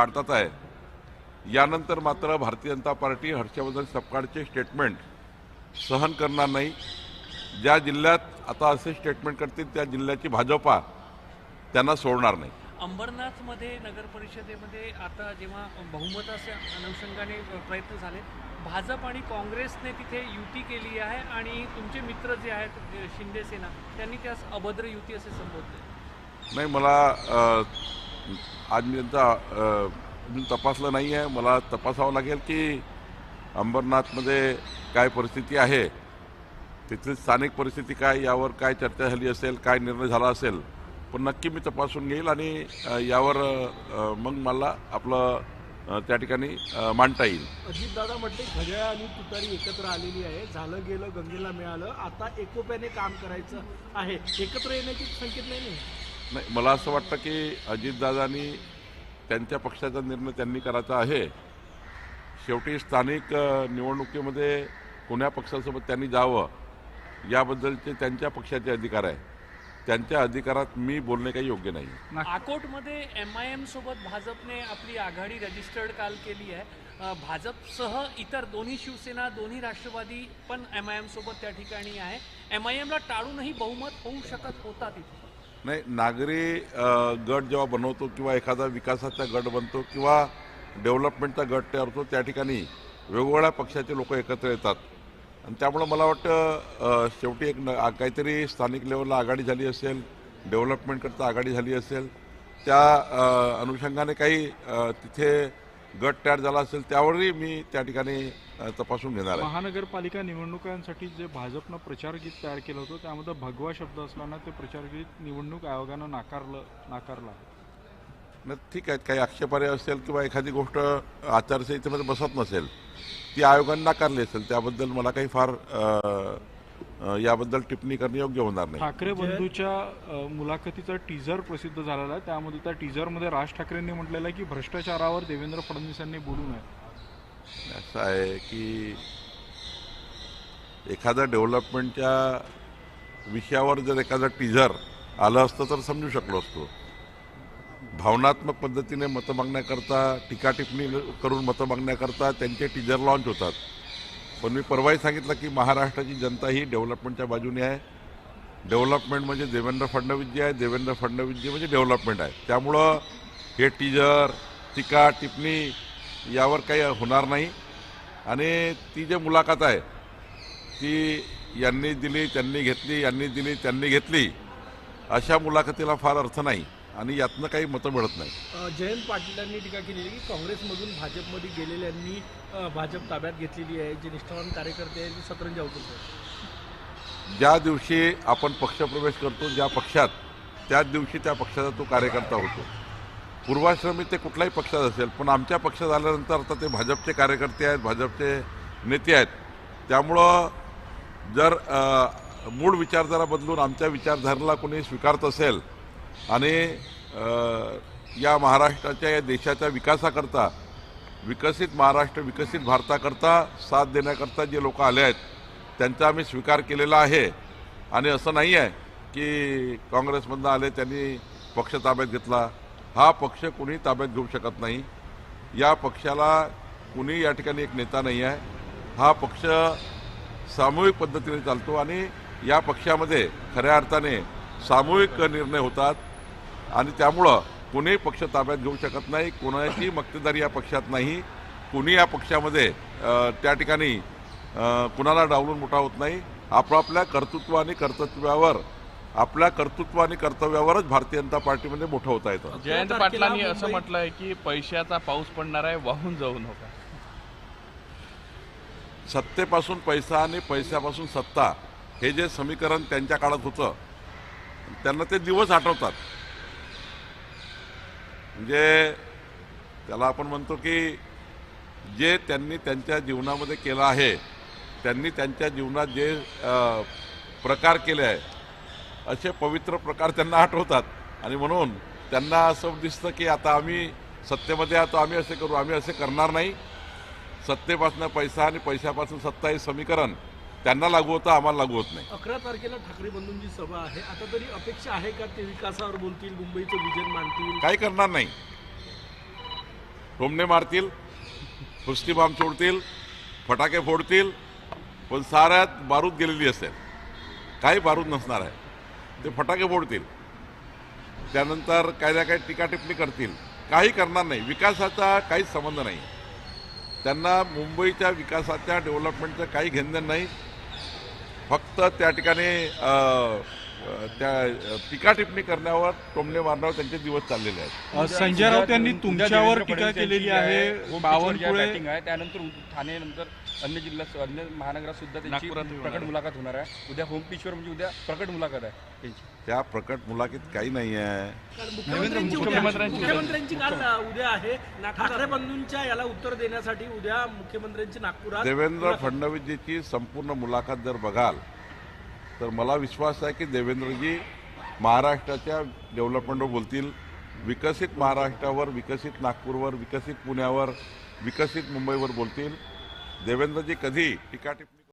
काढतात आहे। यानंतर मात्र भारतीय जनता पार्टी हर्षवर्धन सपकाळचे स्टेटमेंट सहन करणार नाही। ज्या जिल्ह्यात आता असे स्टेटमेंट करतील त्या जिल्ह्याची भाजपा त्यांना सोडणार नाही। अंबरनाथमध्ये नगर परिषदेमध्ये आता जेव्हा बहुमताच्या अनुषंगाने प्रयत्न झाले, भाजप आणि काँग्रेसने तिथे युती केली आहे आणि तुमचे मित्र जे आहेत शिंदे सेना त्यांनी त्यास अभद्र युती असे संबोधले। नाही, मला आज मी त्यांचा तपासलं नाही आहे। मला तपासावं लागेल की अंबरनाथमध्ये काय परिस्थिती आहे, तिथली स्थानिक परिस्थिती काय, यावर काय चर्चा झाली असेल, काय निर्णय झाला असेल, पण नक्की मी तपासून घेईल आणि यावर मग मला आपलं त्या ठिकाणी मांडता येईल। अजितदादा म्हटले घड्याळ आणि तुतारी एकत्र आलेली आहे, झालं गेलं गंगेला मिळालं, आता एकोप्याने काम करायचं आहे, एकत्र येण्याची संकेत नाही। नाही, मला असं वाटतं की अजितदादांनी त्यांच्या पक्षाचा निर्णय त्यांनी करायचा आहे। शेवटी स्थानिक निवडणुकीमध्ये कोण्या पक्षासोबत त्यांनी जावं याबद्दलचे त्यांच्या पक्षाचे अधिकार आहे। त्यांच्या अधिकारात मी बोलणे काही योग्य नाही। आकोटमध्ये MIM सोबत भाजपने आपली आघाडी रजिस्टर्ड काल केली आहे। भाजपसह इतर दोन्ही शिवसेना दोन्ही राष्ट्रवादी पण MIM सोबत त्या ठिकाणी आहे। MIM ला टाळूनही बहुमत होऊ शकत होता तिथे। नाही, नागरी गट जेव्हा बनवतो किंवा एखादा विकासाचा गट बनतो किंवा डेव्हलपमेंटचा गट तयार होतो, त्या ठिकाणी वेगवेगळ्या पक्षाचे लोक एकत्र येतात आणि त्यामुळे मला वाटतं शेवटी एक काहीतरी स्थानिक लेवलला आघाडी झाली असेल, डेव्हलपमेंटकरता आघाडी झाली असेल, त्या अनुषंगाने काही तिथे गट तयार झाला असेल, त्यावरही मी त्या ठिकाणी तपासून घेणार आहे। महानगरपालिका निवडणुकांसाठी जे भाजपनं प्रचारगीत तयार केलं होतं त्यामध्ये भगवा शब्द असल्यानं ते प्रचारगीत निवडणूक आयोगानं नाकारलं। नाही, ठीक आहे, काही आक्षेपार्ह असेल किंवा एखादी गोष्ट आचारसंहितेमध्ये बसत नसेल ती आयोगाने नाकारली असेल, त्याबद्दल मला काही फार याबद्दल टिप्पणी करणे योग्य होणार नाही। ठाकरे बंधूच्या मुलाखतीचा टीजर प्रसिद्ध झालेला आहे, त्यामध्ये त्या टीजरमध्ये राज ठाकरेंनी म्हटलेलं आहे की भ्रष्टाचारावर देवेंद्र फडणवीसांनी बोलू नये। असं आहे की एखाद्या डेव्हलपमेंटच्या विषयावर जर एखादं टीजर आलं असतं तर समजू शकलो असतो। भावनात्मक पद्धतीने मतं मागण्याकरता, टीका टिप्पणी करून मतं मागण्याकरता त्यांचे टीजर लॉन्च होतात। पण मी परवाही सांगितलं की महाराष्ट्राची जनता ही डेव्हलपमेंटच्या बाजूने आहे। डेव्हलपमेंट म्हणजे देवेंद्र फडणवीस जी आहे, देवेंद्र फडणवीस जी म्हणजे डेव्हलपमेंट आहे। त्यामुळं हे टीजर, टीका टिप्पणी यावर काही होणार नाही आणि ती जे मुलाखत आहे ती यांनी दिली त्यांनी घेतली, यांनी दिली त्यांनी घेतली, अशा मुलाखतीला फार अर्थ नाही आणि यातनं काही मतं मिळत नाही। जयंत पाटीलांनी टीका केलेली की काँग्रेसमधून भाजपमध्ये गेलेल्यांनी भाजप ताब्यात घेतलेली आहे, जे निष्ठावान कार्यकर्ते आहेत ते सतरंजी अवतून आहेत। ज्या दिवशी आपण पक्षप्रवेश करतो ज्या पक्षात, त्याच दिवशी त्या पक्षाचा तो कार्यकर्ता होतो। पूर्वाश्रमी ते कुठलाही पक्षात असेल, पण आमच्या पक्षात आल्यानंतर आता ते भाजपचे कार्यकर्ते आहेत, भाजपचे नेते आहेत। त्यामुळं जर मूळ विचारधारा बदलून आमच्या विचारधारेला कोणी स्वीकारत असेल आणि या महाराष्ट्राच्या, या देशाच्या विकासाकरता, विकसित महाराष्ट्र, विकसित भारताकरता साथ देण्याकरता जे लोक आले आहेत त्यांचा आम्ही स्वीकार केलेला आहे। आणि असं नाही आहे की काँग्रेसमधनं आले त्यांनी पक्ष ताब्यात घेतला। हा पक्ष कुणी ताब्यात घेऊ शकत नाही। या पक्षाला कुणी या ठिकाणी एक नेता नाही आहे। हा पक्ष सामूहिक पद्धतीने चालतो आणि या पक्षामध्ये खऱ्या अर्थाने सामूहिक निर्णय होतात आणि त्यामुळं कुणीही पक्ष ताब्यात घेऊ शकत नाही। कोणाची मक्तेदारी या पक्षात नाही। कुणी या पक्षामध्ये त्या ठिकाणी कुणाला डावलून मोठा होत नाही। आपापल्या कर्तृत्व आणि कर्तव्यावर, आपल्या कर्तृत्व आणि कर्तव्यावरच भारतीय जनता पार्टीमध्ये मोठं होता येतं। जयंत पाटलांनी असं म्हटलंय की पैशाचा पाऊस पडणार आहे, वाहून जाऊ नका। सत्तेपासून पैसा आणि पैशापासून सत्ता हे जे समीकरण त्यांच्या काळात होतं, त्यांना ते दिवस आठवतात। म्हणजे त्याला आपण म्हणतो की जे त्यांनी त्यांच्या जीवनामध्ये केलं आहे, त्यांनी त्यांच्या जीवनात जे प्रकार केले आहे असे पवित्र प्रकार त्यांना आठवतात आणि म्हणून त्यांना असं दिसतं की आता आम्ही सत्तेमध्ये आहोत, आम्ही असे करू, आम्ही असे करणार नाही। सत्तेपासून पैसा आणि पैशापासून सत्ता हे समीकरण त्यांना लागू होतं, आम्हाला लागू होत नाही। 11 तारखेला ठाकरे बंधूंची सभा आहे, आता तरी अपेक्षा आहे का ते विकासावर बोलतील, मुंबईचं विजन मांडतील? काही करणार नाही। टोमणे मारतील, फुस्टी बॉम्ब सोडतील, फटाके फोडतील, पण साऱ्यात बारूद गेलेली असेल, काही बारूद नसणार आहे. ते फटाके फोडतील, त्यानंतर काही ना काही टीका टिप्पणी करतील, काही करणार नाही. विकासाचा काहीच संबंध नाही. त्यांना मुंबईच्या विकासाच्या डेव्हलपमेंटचं काही घेणं नाही. फक्त त्या ठिकाणी त्या टीका टिप्पणी करण्यावर, टोमणे मारण्यावर त्यांचे दिवस चाललेले आहेत. संजय राऊत यांनी तुमच्यावर टीका केलेली आहे. बावनकुळे बॅटिंग आहे, त्यानंतर ठाणे नंतर अन्य जिल्ह्यात, अन्य महानगरात सुद्धा त्यांची प्रकट मुलाखत होणार आहे. उद्या होम पिचवर म्हणजे उद्या प्रकट मुलाखत आहे त्यांची. त्या प्रकट मुलाखतीत काही नाही आहे. मुख्यमंत्र्यांची काल उद्या आहे. ठाकरे बंधूंच्या याला उत्तर देण्यासाठी उद्या मुख्यमंत्र्यांची नागपुरात. देवेंद्र फडणवीसजीची संपूर्ण मुलाखत जर बघाल तर मला विश्वास आहे की देवेंद्रजी महाराष्ट्राच्या डेव्हलपमेंटवर बोलतील, विकसित महाराष्ट्रावर, विकसित नागपूरवर, विकसित पुण्यावर, विकसित मुंबईवर बोलतील. देवेंद्रजी कधी टीका टिप्पणी